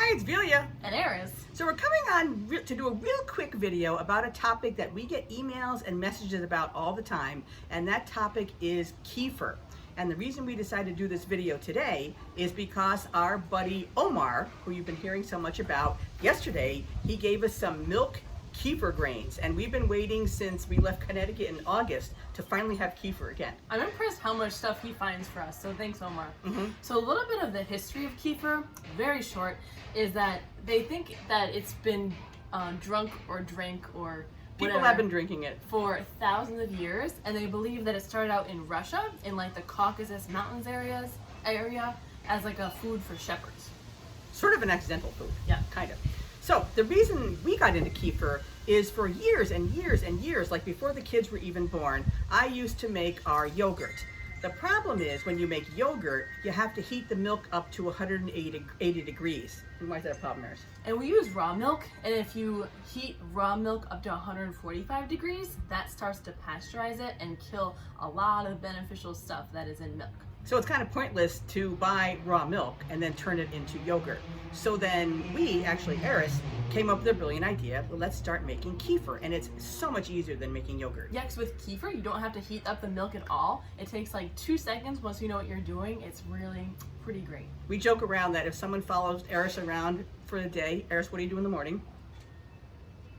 Hi, it's Velya and Ehris. So we're coming on to do a real quick video about a topic that we get emails and messages about all the time, and that topic is kefir. And the reason we decided to do this video today is because our buddy Omar, who you've been hearing so much about, yesterday he gave us some Milk Kefir grains, and we've been waiting since we left Connecticut in August to finally have kefir again. I'm impressed how much stuff he finds for us, so thanks, Omar. So a little bit of the history of kefir, very short, is that they think that it's been drunk or drank or People have been drinking it for thousands of years, and they believe that it started out in Russia, in like the Caucasus Mountains area, as like a food for shepherds. Sort of an accidental food. Yeah. Kind of. So the reason we got into kefir is for years and years and years, like before the kids were even born, I used to make our yogurt. The problem is when you make yogurt, you have to heat the milk up to 180 degrees. And why is that a problem, Ehris? And we use raw milk, and if you heat raw milk up to 145 degrees, that starts to pasteurize it and kill a lot of beneficial stuff that is in milk. So it's kind of pointless to buy raw milk and then turn it into yogurt. So then we, actually Ehris, came up with a brilliant idea. Well, let's start making kefir, and it's so much easier than making yogurt. Yeah, because with kefir, you don't have to heat up the milk at all. It takes like 2 seconds once you know what you're doing. It's really pretty great. We joke around that if someone follows Ehris around for the day, Ehris, what do you do in the morning?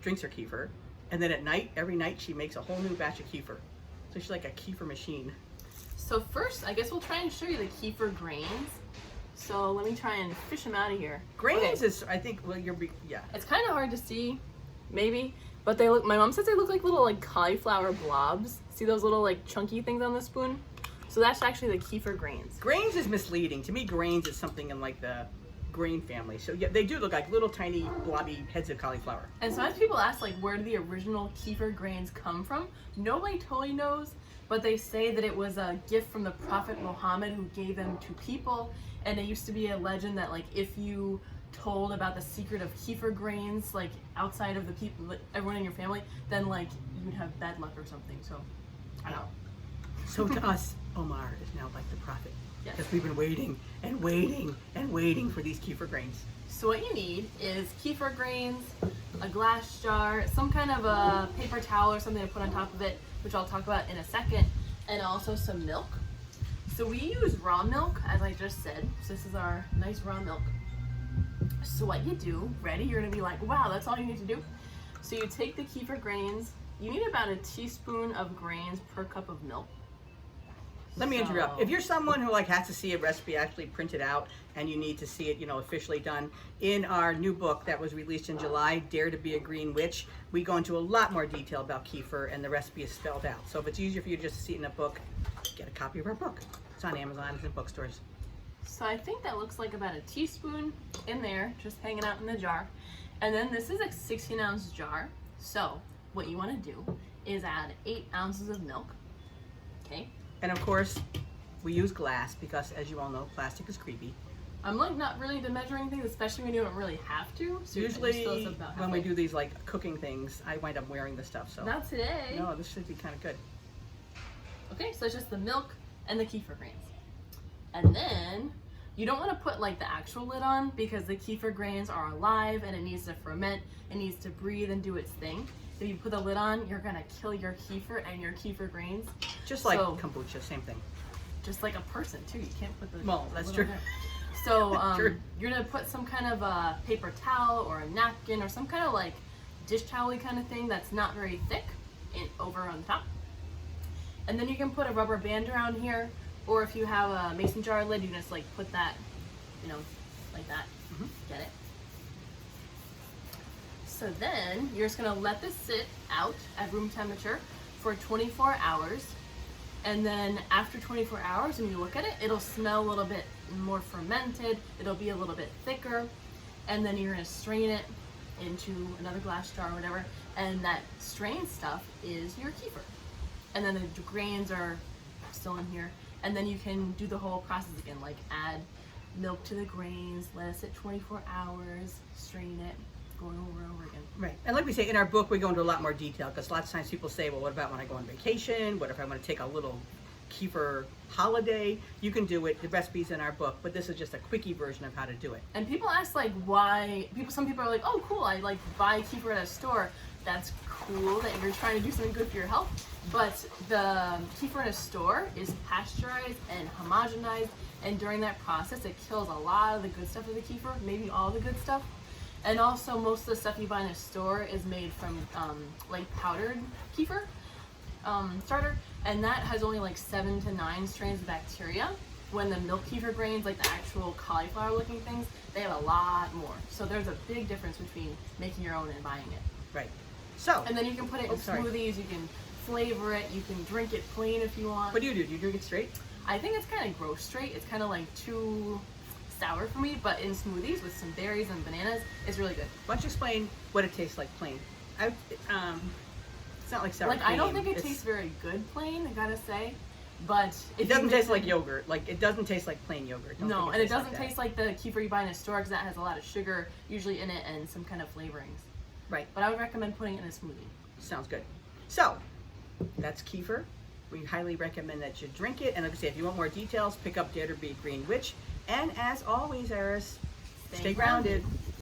Drinks her kefir. And then at night, every night, she makes a whole new batch of kefir. So she's like a kefir machine. So first, I guess we'll try and show you the kefir grains. So let me try and fish them out of here. Grains is, I think, well, yeah. It's kind of hard to see, maybe, but they look, my mom says they look like little like cauliflower blobs. See those little like chunky things on the spoon? So that's actually the kefir grains. Grains is misleading. To me, grains is something in like the grain family. So yeah, they do look like little tiny blobby heads of cauliflower. And sometimes people ask like, where do the original kefir grains come from? Nobody totally knows, but they say that it was a gift from the Prophet Muhammad who gave them to people. And it used to be a legend that like if you told about the secret of kefir grains like outside of the people, like, everyone in your family, then like you'd have bad luck or something. So I don't know. So to us, Omar is now like the prophet. Yes. Because we've been waiting and waiting and waiting for these kefir grains. So what you need is kefir grains, a glass jar, some kind of a paper towel or something to put on top of it, which I'll talk about in a second, and also some milk. So we use raw milk, as I just said. So this is our nice raw milk. So what you do, ready? You're gonna be like, wow, that's all you need to do. So you take the kefir grains. You need about a teaspoon of grains per cup of milk. Let me interrupt. If you're someone who like has to see a recipe actually printed out and you need to see it, you know, officially done, in our new book that was released in July, Dare to Be a Green Witch, we go into a lot more detail about kefir and the recipe is spelled out. So if it's easier for you just to see it in a book, get a copy of our book. It's on Amazon, it's in bookstores. So I think that looks like about a teaspoon in there, just hanging out in the jar. And then this is a 16-ounce jar. So what you want to do is add 8 ounces of milk. Okay. And of course, we use glass because, as you all know, plastic is creepy. I'm like not really into measuring things, especially when you don't really have to. So usually, when we do these like cooking things, I wind up wearing the stuff. So not today. No, this should be kind of good. Okay, so it's just the milk and the kefir grains. And then you don't want to put like the actual lid on because the kefir grains are alive and it needs to ferment, it needs to breathe and do its thing. If you put the lid on, you're gonna kill your kefir and your kefir grains. Just like kombucha, same thing. Just like a person too, you can't put the that's true. So you're gonna put some kind of a paper towel or a napkin or some kind of like dish towel-y kind of thing that's not very thick over on top. And then you can put a rubber band around here, or if you have a mason jar lid, you can just like put that, you know, like that. Get it? So then you're just gonna let this sit out at room temperature for 24 hours. And then after 24 hours, when you look at it, it'll smell a little bit more fermented. It'll be a little bit thicker. And then you're gonna strain it into another glass jar or whatever. And that strained stuff is your kefir. And then the grains are still in here. And then you can do the whole process again, like add milk to the grains, let it sit 24 hours, strain it, going over and over again. Right. And like we say, in our book, we go into a lot more detail because lots of times people say, well, what about when I go on vacation? What if I want to take a little kefir holiday, you can do it. The recipe's in our book, but this is just a quickie version of how to do it. And people ask like some people are like, oh cool, I like buy kefir at a store. That's cool that you're trying to do something good for your health, but the kefir in a store is pasteurized and homogenized, and during that process it kills a lot of the good stuff of the kefir, maybe all the good stuff. And also most of the stuff you buy in a store is made from like powdered kefir starter, and that has only like 7 to 9 strains of bacteria, when the Milk Kefir grains, like the actual cauliflower looking things, they have a lot more. So there's a big difference between making your own and buying it. Right. So. And then you can put it in smoothies, you can flavor it, you can drink it plain if you want. What do you do? Do you drink it straight? I think it's kind of gross straight. It's kind of like too sour for me, but in smoothies with some berries and bananas, it's really good. Why don't you explain what it tastes like plain? It's not like sour cream. Like, I don't think it tastes very good plain, I gotta say. But it doesn't taste like yogurt. Like, it doesn't taste like plain yogurt. No, and it doesn't taste like the kefir you buy in a store, because that has a lot of sugar usually in it and some kind of flavorings. Right. But I would recommend putting it in a smoothie. Sounds good. So, that's kefir. We highly recommend that you drink it. And like I say, if you want more details, pick up Dare to Be Green Witch. And as always, Ehris, stay grounded.